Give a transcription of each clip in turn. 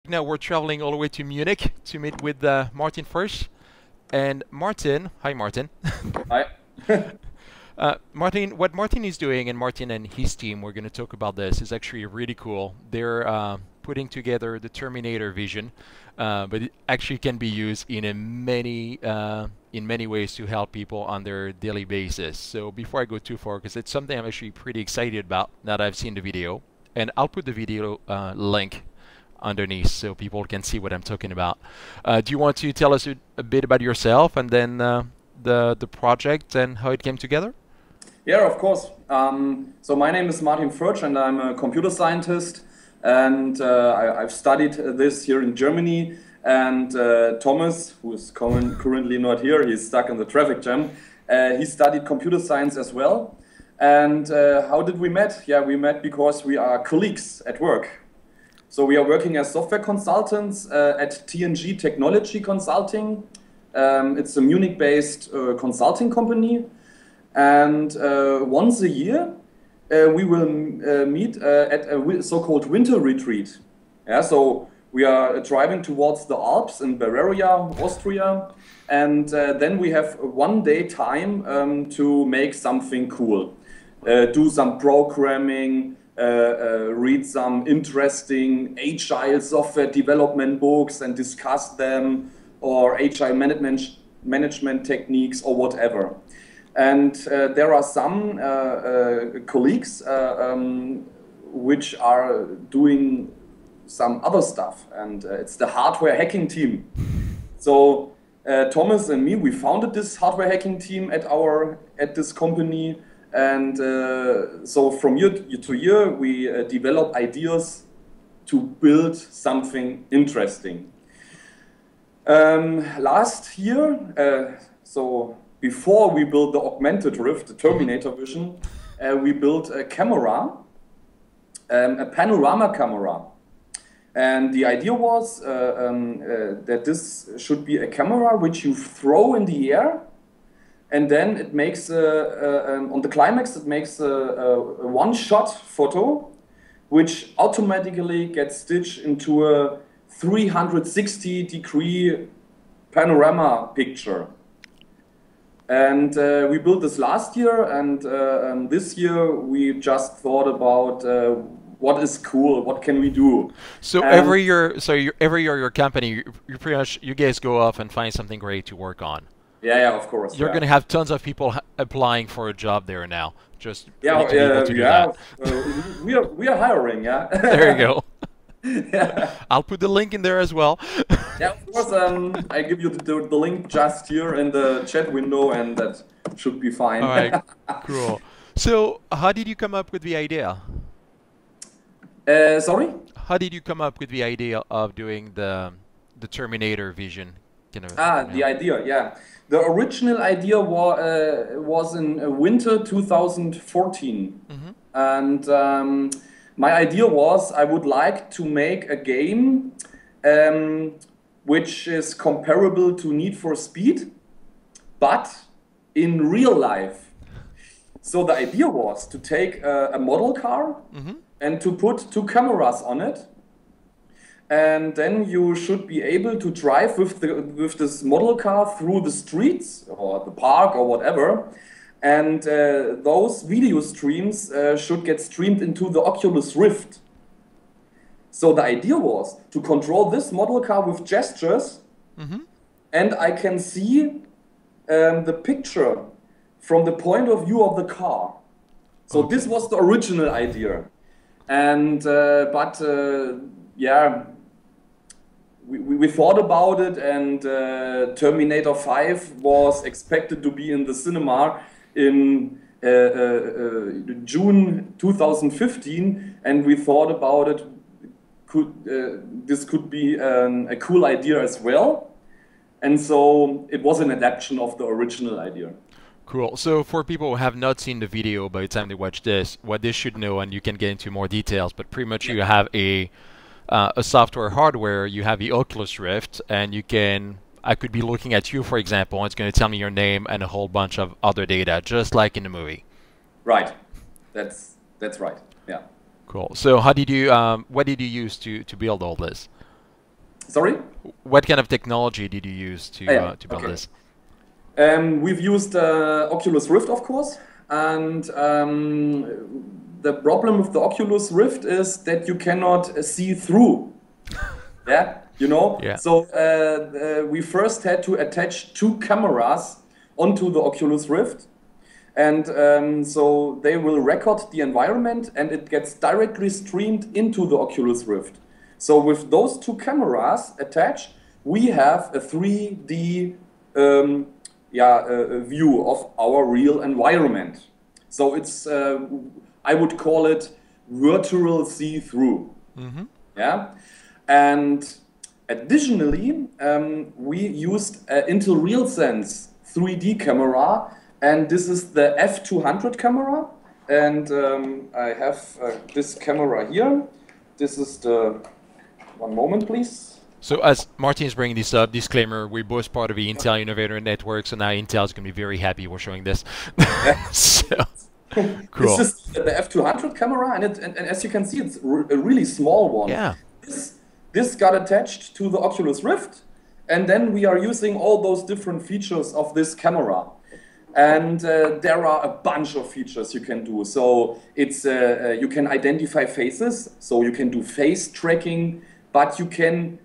Now we're traveling all the way to Munich to meet with Martin first. And Martin, hi Martin. Hi. Martin, what Martin is doing, and Martin and his team, we're going to talk about this, is actually really cool. They're putting together the Terminator Vision, but it actually can be used in many ways to help people on their daily basis. So before I go too far, because it's something I'm actually pretty excited about now that I've seen the video, and I'll put the video link underneath so people can see what I'm talking about. Do you want to tell us a bit about yourself and then the project and how it came together? Yeah, of course. So my name is Martin Furch and I'm a computer scientist, and I've studied this here in Germany. And Thomas, who is currently not here, he's stuck in the traffic jam. He studied computer science as well. And how did we met? Yeah, we met because we are colleagues at work. So we are working as software consultants at TNG Technology Consulting. It's a Munich-based consulting company. And once a year, we will meet at a so-called winter retreat. Yeah, so we are driving towards the Alps in Bavaria, Austria. And then we have 1 day time to make something cool. Do some programming, read some interesting agile software development books and discuss them, or agile management techniques or whatever. And there are some colleagues which are doing some other stuff, and it's the hardware hacking team. So Thomas and me, we founded this hardware hacking team at this company. And so from year to year, we develop ideas to build something interesting. Last year, so before we built the augmented rift, the Terminator Vision, we built a camera, a panorama camera. And the idea was that this should be a camera which you throw in the air, and then it makes, on the climax, it makes a one-shot photo, which automatically gets stitched into a 360-degree panorama picture. And we built this last year, and this year we just thought about what is cool, what can we do. So every year, your company, you pretty much, you guys go off and find something great to work on. Yeah, of course. You're going to have tons of people applying for a job there now. Just we are hiring. Yeah. There you go. Yeah. I'll put the link in there as well. Yeah, of course. I give you the link just here in the chat window, and that should be fine. All right, cool. So, how did you come up with the idea? Sorry? How did you come up with the idea of doing the Terminator Vision? The idea, yeah. The original idea was in winter 2014. Mm-hmm. And my idea was I would like to make a game which is comparable to Need for Speed, but in real life. So the idea was to take a model car, mm-hmm, and to put 2 cameras on it. And then you should be able to drive with this model car through the streets or the park or whatever. And those video streams should get streamed into the Oculus Rift. So the idea was to control this model car with gestures, mm-hmm, and I can see the picture from the point of view of the car. So okay, this was the original idea. And yeah, we thought about it, and Terminator 5 was expected to be in the cinema in June 2015, and we thought about it. This could be a cool idea as well, and so it was an adaptation of the original idea. Cool. So for people who have not seen the video by the time they watch this, what they should know, and you can get into more details, but pretty much you have a software hardware, you have the Oculus Rift, and you can, I could be looking at you, for example, and it's going to tell me your name and a whole bunch of other data, just like in the movie. Right. That's right. Yeah. Cool. So how did you, what did you use to build all this? Sorry? What kind of technology did you use to Yeah, to build okay. this? We've used Oculus Rift, of course, and the problem with the Oculus Rift is that you cannot see through. Yeah, you know. Yeah. So we first had to attach two cameras onto the Oculus Rift, and so they will record the environment, and it gets directly streamed into the Oculus Rift. So with those two cameras attached, we have a 3D view of our real environment. So it's I would call it virtual see-through. Mm-hmm. Yeah, and additionally, we used Intel RealSense 3D camera, and this is the F200 camera. And I have this camera here. This is the, one moment, please. So as Martin is bringing this up, disclaimer, we're both part of the Intel Innovator Network, so now Intel is going to be very happy we're showing this. So, cool. This is the F200 camera, and as you can see, it's a really small one. Yeah. This got attached to the Oculus Rift, and then we are using all those different features of this camera. And there are a bunch of features you can do. So it's you can identify faces, so you can do face tracking, but you can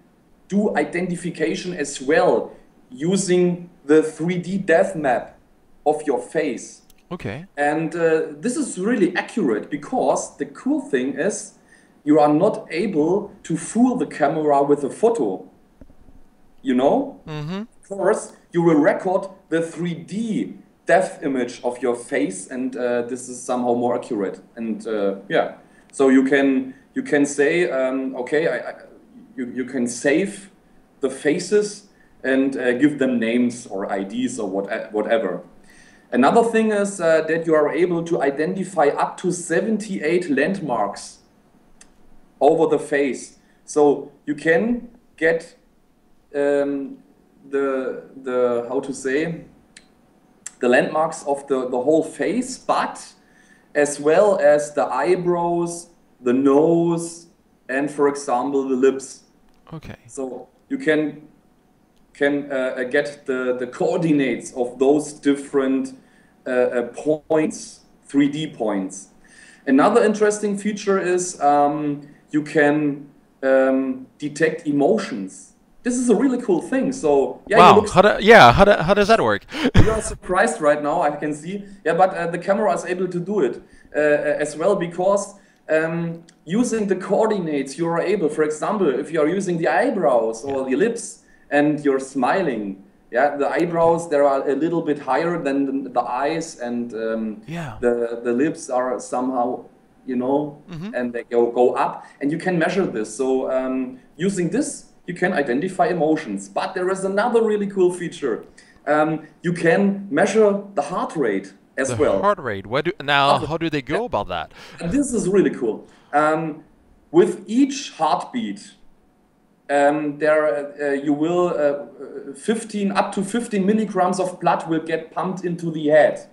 do identification as well using the 3D depth map of your face. Okay. And this is really accurate because the cool thing is you are not able to fool the camera with a photo. You know? Mm-hmm. Of course, you will record the 3D depth image of your face, and this is somehow more accurate. And yeah, so you can say, okay, you can save the faces and give them names or IDs or whatever. Another thing is that you are able to identify up to 78 landmarks over the face. So you can get the how to say, the landmarks of the whole face, but as well as the eyebrows, the nose, and for example the lips. Okay. So you can get the coordinates of those different points, 3D points. Another interesting feature is you can detect emotions. This is a really cool thing. So yeah, wow. How does that work? You are surprised right now, I can see. Yeah, but the camera is able to do it as well because using the coordinates, you are able, for example, if you are using the eyebrows or the lips and you're smiling, yeah, the eyebrows, they are a little bit higher than the eyes, and the lips are somehow, you know, and they go up, and you can measure this. So using this, you can identify emotions. But there is another really cool feature. You can measure the heart rate as well. The heart rate. How do they go about that? And this is really cool. With each heartbeat, you will 15 up to 15 milligrams of blood will get pumped into the head.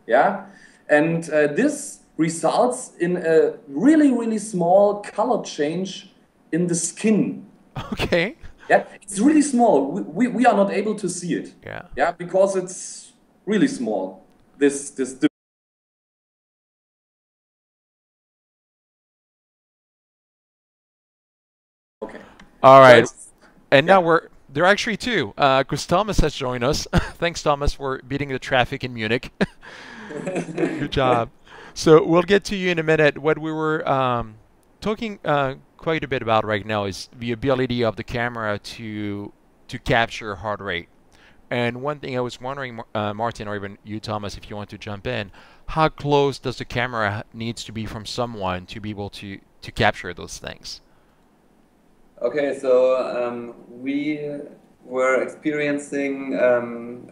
Yeah, and this results in a really small color change in the skin. Okay. Yeah, it's really small. We are not able to see it. Yeah. Yeah, because it's really small. This. Okay. All right. And now there are actually two. Because Thomas has joined us. Thanks, Thomas, for beating the traffic in Munich. Good job. So we'll get to you in a minute. What we were talking quite a bit about right now is the ability of the camera to capture heart rate. And one thing I was wondering, Martin, or even you, Thomas, if you want to jump in, how close does the camera needs to be from someone to be able to capture those things? Okay, so we were experiencing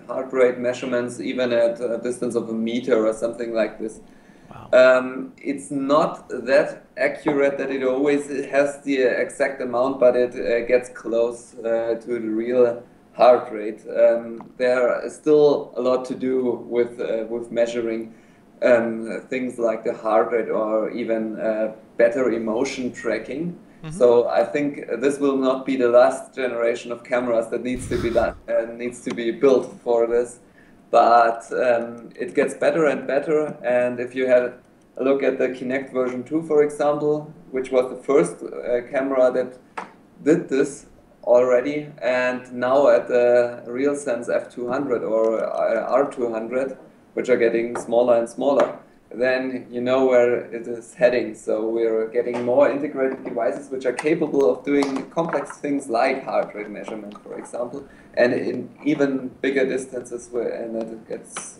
heart rate measurements even at a distance of a meter or something like this. Wow. It's not that accurate that it always has the exact amount, but it gets close to the real heart rate. There is still a lot to do with measuring things like the heart rate or even better emotion tracking. So I think this will not be the last generation of cameras that needs to be done and needs to be built for this. But it gets better and better. And if you had a look at the Kinect version 2, for example, which was the first camera that did this already, and now at the RealSense F200 or R200, which are getting smaller and smaller, then you know where it is heading. So we're getting more integrated devices which are capable of doing complex things like heart rate measurement, for example, and in even bigger distances, and it gets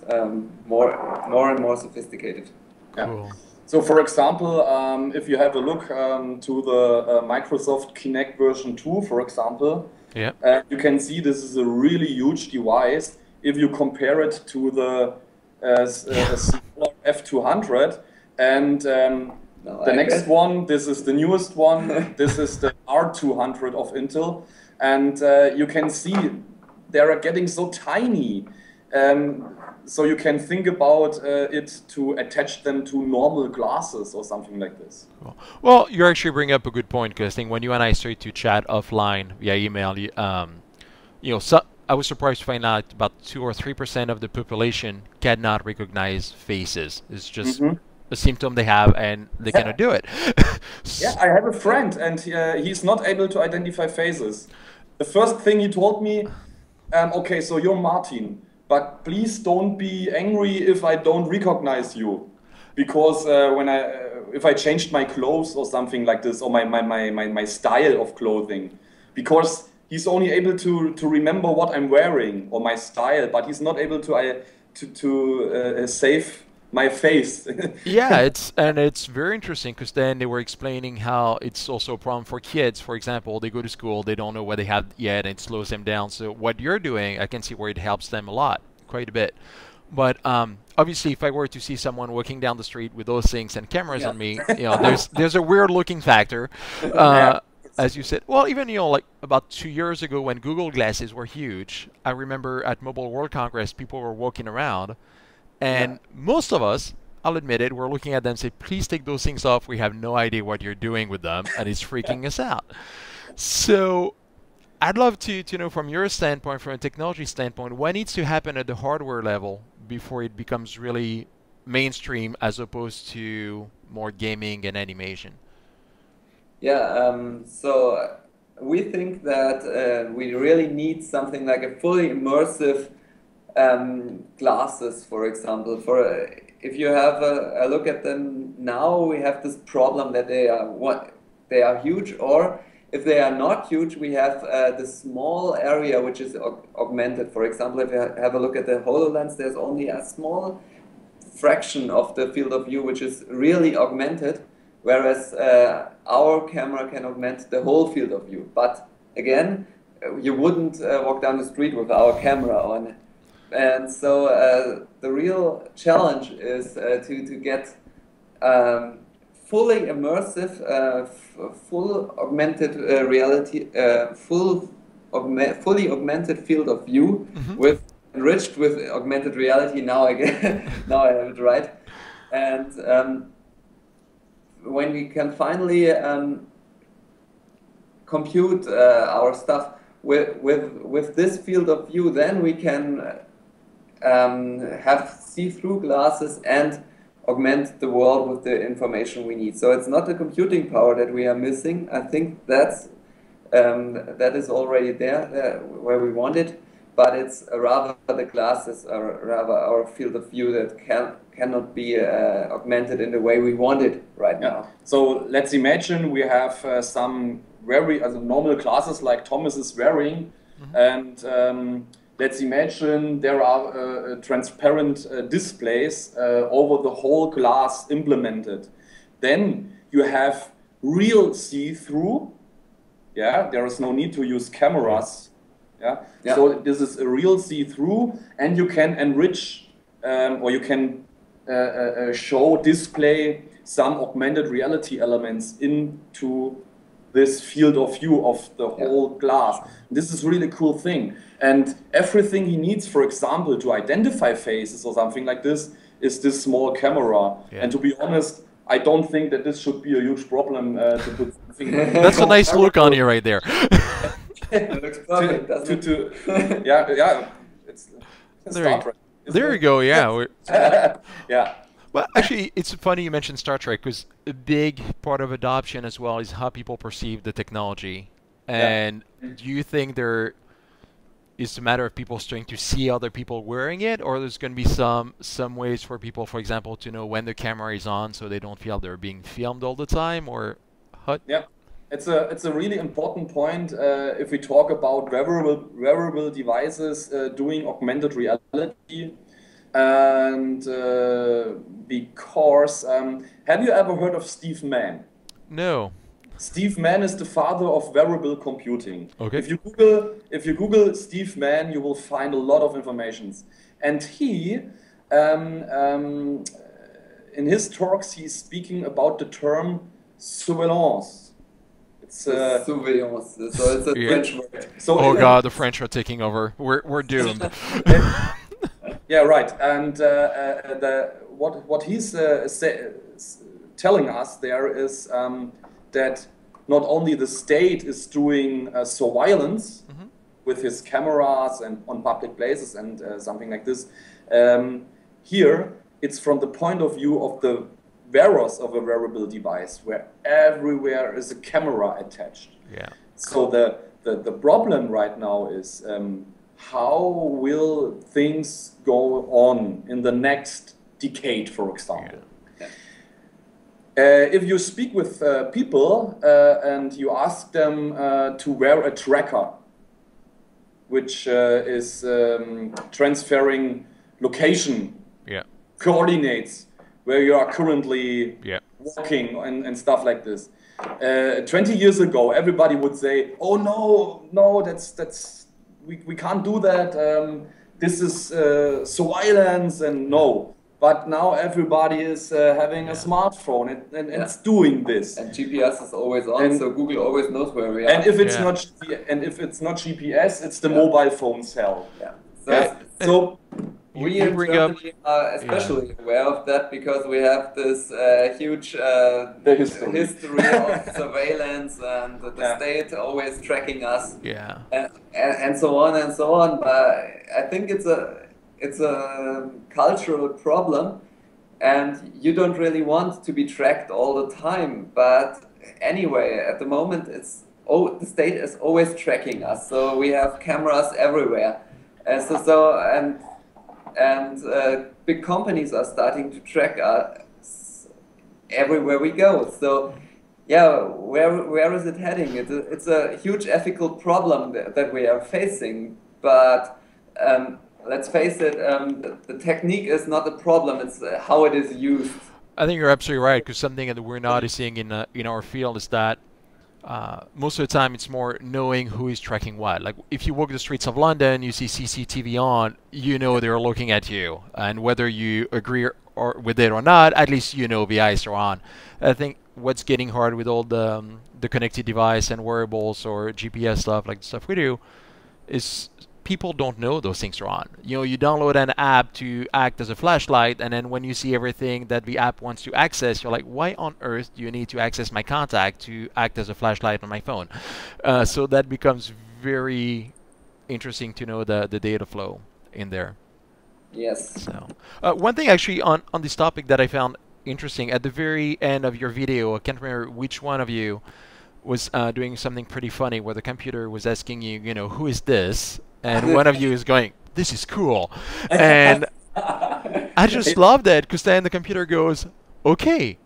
more and more sophisticated. Yeah. Cool. So, for example, if you have a look to the Microsoft Kinect version 2, for example, Yeah. you can see this is a really huge device. If you compare it to the smaller F200, and the next one, this is the newest one, this is the R200 of Intel, and you can see they are getting so tiny. So you can think about it to attach them to normal glasses or something like this. Cool. Well, you actually bring up a good point, because I think when you and I started to chat offline via email, you know, I was surprised to find out about 2 or 3% of the population cannot recognize faces. It's just a symptom they have, and they cannot do it. Yeah, I have a friend, and he's not able to identify faces. The first thing he told me, okay, so you're Martin, but please don't be angry if I don't recognize you, because if I changed my clothes or something like this, or my style of clothing, because he's only able to remember what I'm wearing or my style, but he's not able to save my face. Yeah, it's very interesting, because then they were explaining how it's also a problem for kids. For example, they go to school, they don't know what they have yet, and it slows them down. So what you're doing, I can see where it helps them a lot, quite a bit. But obviously, if I were to see someone walking down the street with those things and cameras on me, you know, there's a weird looking factor. As you said, well, even, you know, like about 2 years ago when Google glasses were huge, I remember at Mobile World Congress, people were walking around, and most of us, I'll admit it, we're looking at them and say, please take those things off. We have no idea what you're doing with them, and it's freaking us out. So I'd love to know from your standpoint, from a technology standpoint, what needs to happen at the hardware level before it becomes really mainstream as opposed to more gaming and animation? Yeah, so we think that we really need something like a fully immersive glasses, for example. If you have a look at them now, we have this problem that they are huge, or if they are not huge, we have the small area which is augmented. For example, if you have a look at the HoloLens, there's only a small fraction of the field of view which is really augmented, whereas our camera can augment the whole field of view. But again, you wouldn't walk down the street with our camera on. And so the real challenge is to get fully immersive, full augmented reality, fully augmented field of view, with enriched with augmented reality. Now again, now I have it right. And when we can finally compute our stuff with this field of view, then we can have see-through glasses and augment the world with the information we need. So it's not the computing power that we are missing. I think that is already there where we want it, but it's rather the glasses, or rather our field of view, that cannot be augmented in the way we want it right now. So let's imagine we have some very normal glasses like Thomas is wearing, and let's imagine there are transparent displays over the whole glass implemented. Then you have real see-through. Yeah, there is no need to use cameras. Yeah. So this is a real see-through, and you can enrich or you can display some augmented reality elements into this field of view of the whole glass. This is really a cool thing. And everything he needs, for example, to identify faces or something like this, is this small camera. And to be honest, I don't think that this should be a huge problem to put something. That's a nice look on you right there. It looks perfect, doesn't it? Yeah, it's There, Star Trek. there you go. Yeah. Yeah. Well, actually, it's funny you mentioned Star Trek because a big part of adoption as well is how people perceive the technology. And do you think there is a matter of people starting to see other people wearing it, or there's going to be some ways for people, for example, to know when the camera is on so they don't feel they're being filmed all the time, or how? Yeah, it's a really important point if we talk about wearable devices doing augmented reality, and because have you ever heard of Steve Mann? No. Steve Mann is the father of wearable computing. Okay. If you Google Steve Mann, you will find a lot of information. And he, in his talks, he's speaking about the term surveillance. It's surveillance. So it's a French word. So Oh God, the French are taking over. We're doomed. Yeah, right. And what he's telling us there is that not only the state is doing surveillance with his cameras and on public places and something like this. Here, it's from the point of view of the wearers of a wearable device, where everywhere is a camera attached. Yeah. So the problem right now is how will things go on in the next decade, for example? Yeah. If you speak with people and you ask them to wear a tracker, which is transferring location, coordinates, where you are currently walking and stuff like this. 20 years ago, everybody would say, "Oh no, that's we can't do that. This is surveillance and no." But now everybody is having a smartphone and it's doing this. And GPS is always on, and so Google always knows where we are. And if it's not GPS, it's the mobile phone cell. Yeah. So we in bring Germany are especially aware of that because we have this huge history of surveillance and the state always tracking us. Yeah. And so on and so on. But I think it's a cultural problem, and you don't really want to be tracked all the time. But anyway, at the moment, the state is always tracking us. So we have cameras everywhere, and big companies are starting to track us everywhere we go. So yeah, where is it heading? It's a huge ethical problem that we are facing, but. Let's face it, the technique is not the problem, it's how it is used. I think you're absolutely right, because something that we're noticing in our field is that most of the time it's more knowing who is tracking what. Like if you walk the streets of London, you see CCTV on, you know they're looking at you. And whether you agree with it or not, at least you know the eyes are on. I think what's getting hard with all the connected device and wearables or GPS stuff, like the stuff we do, is people don't know those things are on. You know, you download an app to act as a flashlight, and then when you see everything that the app wants to access, you're like, why on earth do you need to access my contact to act as a flashlight on my phone? So that becomes very interesting to know the data flow in there. Yes. So one thing actually on this topic that I found interesting, at the very end of your video, I can't remember which one of you was doing something pretty funny where the computer was asking you, you know, who is this? And one of you is going, this is cool. And I just love that, because then the computer goes, okay,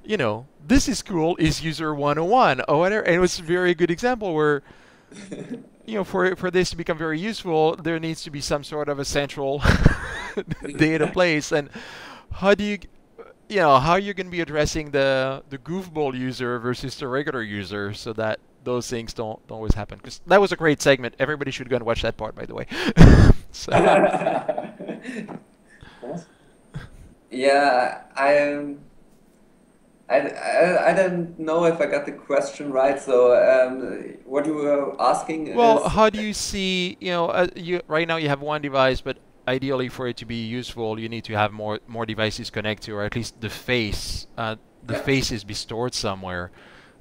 you know, this is cool, is user 101 or whatever. And it was a very good example where, you know, for this to become very useful, there needs to be some sort of a central data place. And how do you, you know, how you're going to be addressing the goofball user versus the regular user so that those things don't always happen? Because that was a great segment. Everybody should go and watch that part, by the way. So. Yeah, I don't know if I got the question right. So what you were asking? Well, how do you see? You know, right now you have one device, but ideally for it to be useful, you need to have more devices connected, or at least the face is be stored somewhere.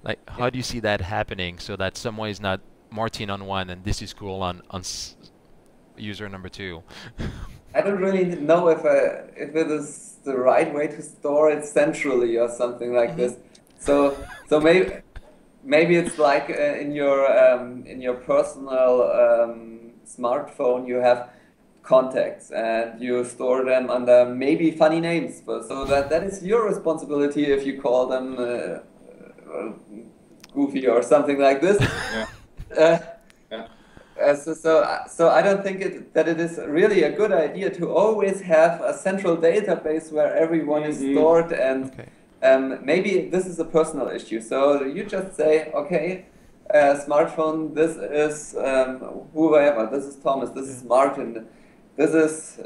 Like, how do you see that happening so that someone is not Martin on one and this is cool on user number 2? I don't really know if it is the right way to store it centrally or something like this. So maybe it's like in your personal smartphone you have contacts and you store them under maybe funny names. So that is your responsibility if you call them Goofy or something like this. So I don't think that it is really a good idea to always have a central database where everyone is stored, and maybe this is a personal issue. So you just say, okay, smartphone, this is whoever, this is Thomas, this is Martin, this is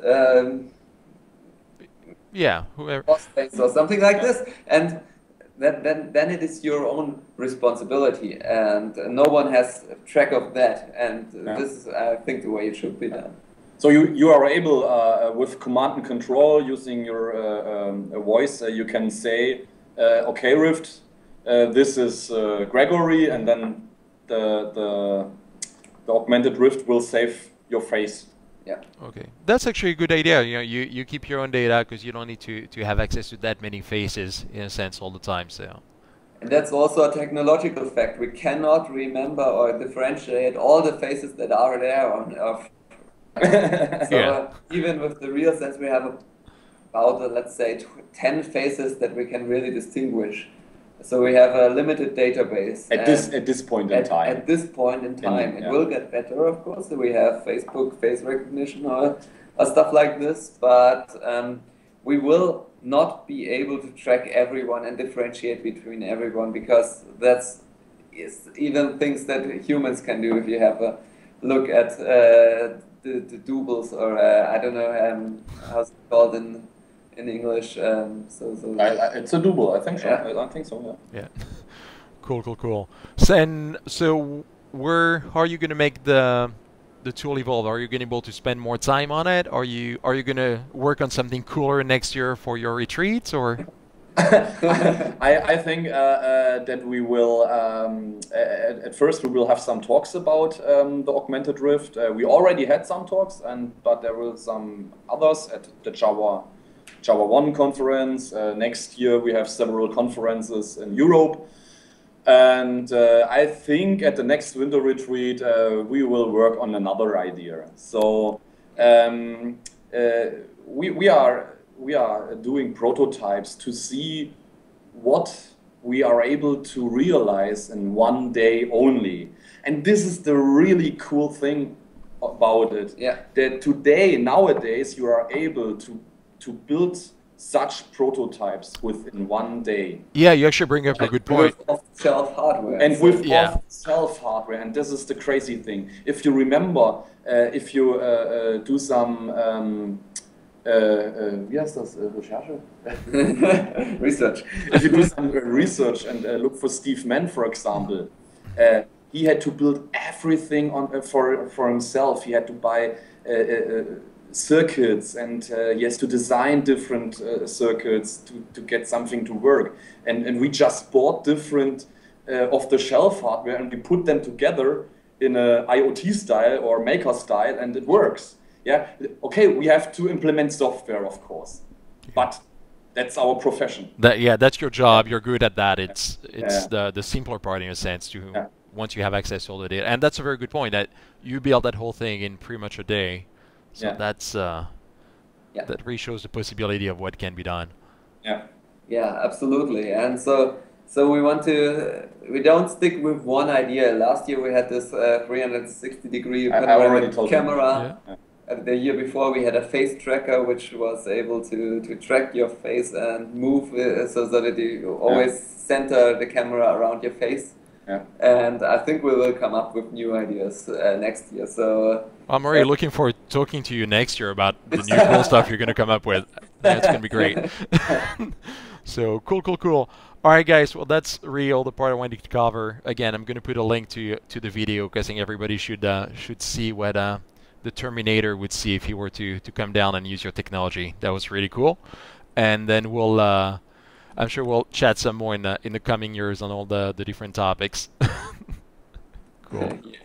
whoever, or something like this, and then it is your own responsibility, and no one has track of that, and this is, I think, the way it should be done. So you are able, with command and control, using your voice, you can say, okay, Rift, this is Gregory, and then the augmented Rift will save your face. Yeah. Okay, that's actually a good idea. You know, you keep your own data because you don't need to have access to that many faces in a sense all the time. So. And that's also a technological fact. We cannot remember or differentiate all the faces that are there on Earth. So even with the real sense, we have about let's say 10 faces that we can really distinguish. So we have a limited database. At this point in time. At this point in time. It will get better, of course. So we have Facebook face recognition or stuff like this, but we will not be able to track everyone and differentiate between everyone, because that's even things that humans can do. If you have a look at the doubles, or I don't know how it's called in English, it's a double, I think so. I think so. Yeah. Cool. So how are you going to make the tool evolve? Are you going to be able to spend more time on it? Are you going to work on something cooler next year for your retreats, or? I think that we will, at first we will have some talks about the augmented Rift. We already had some talks, but there will some others at the Java 1 conference. Next year we have several conferences in Europe. And I think at the next winter retreat we will work on another idea. So we are doing prototypes to see what we are able to realize in one day only. And this is the really cool thing about it. That nowadays you are able to build such prototypes within one day. Yeah, you actually bring up a good point. With off-the-shelf hardware. And with off-the-shelf hardware, and this is the crazy thing. If you remember, if you do some research. If you do some research and look for Steve Mann, for example, he had to build everything for himself. He had to buy circuits, and he has to design different circuits to get something to work. And we just bought different off-the-shelf hardware, and we put them together in a IoT style or maker style, and it works. Yeah. Okay, we have to implement software, of course, but that's our profession. That's your job. You're good at that. It's the simpler part in a sense once you have access to all the data. And that's a very good point, that you build that whole thing in pretty much a day. So that's that really shows the possibility of what can be done. Yeah, absolutely. And so we don't stick with one idea. Last year we had this 360-degree panoramic camera. The year before we had a face tracker, which was able to track your face and move so that you always center the camera around your face. And I think we will come up with new ideas next year. So I'm already looking forward to talking to you next year about the new cool stuff you're going to come up with. That's going to be great. So cool. All right, guys. Well, that's really all the part I wanted to cover. Again, I'm going to put a link to the video because I think everybody should see what the Terminator would see if he were to come down and use your technology. That was really cool. And then we'll, I'm sure we'll chat some more in the coming years on all the different topics. Cool. Yeah.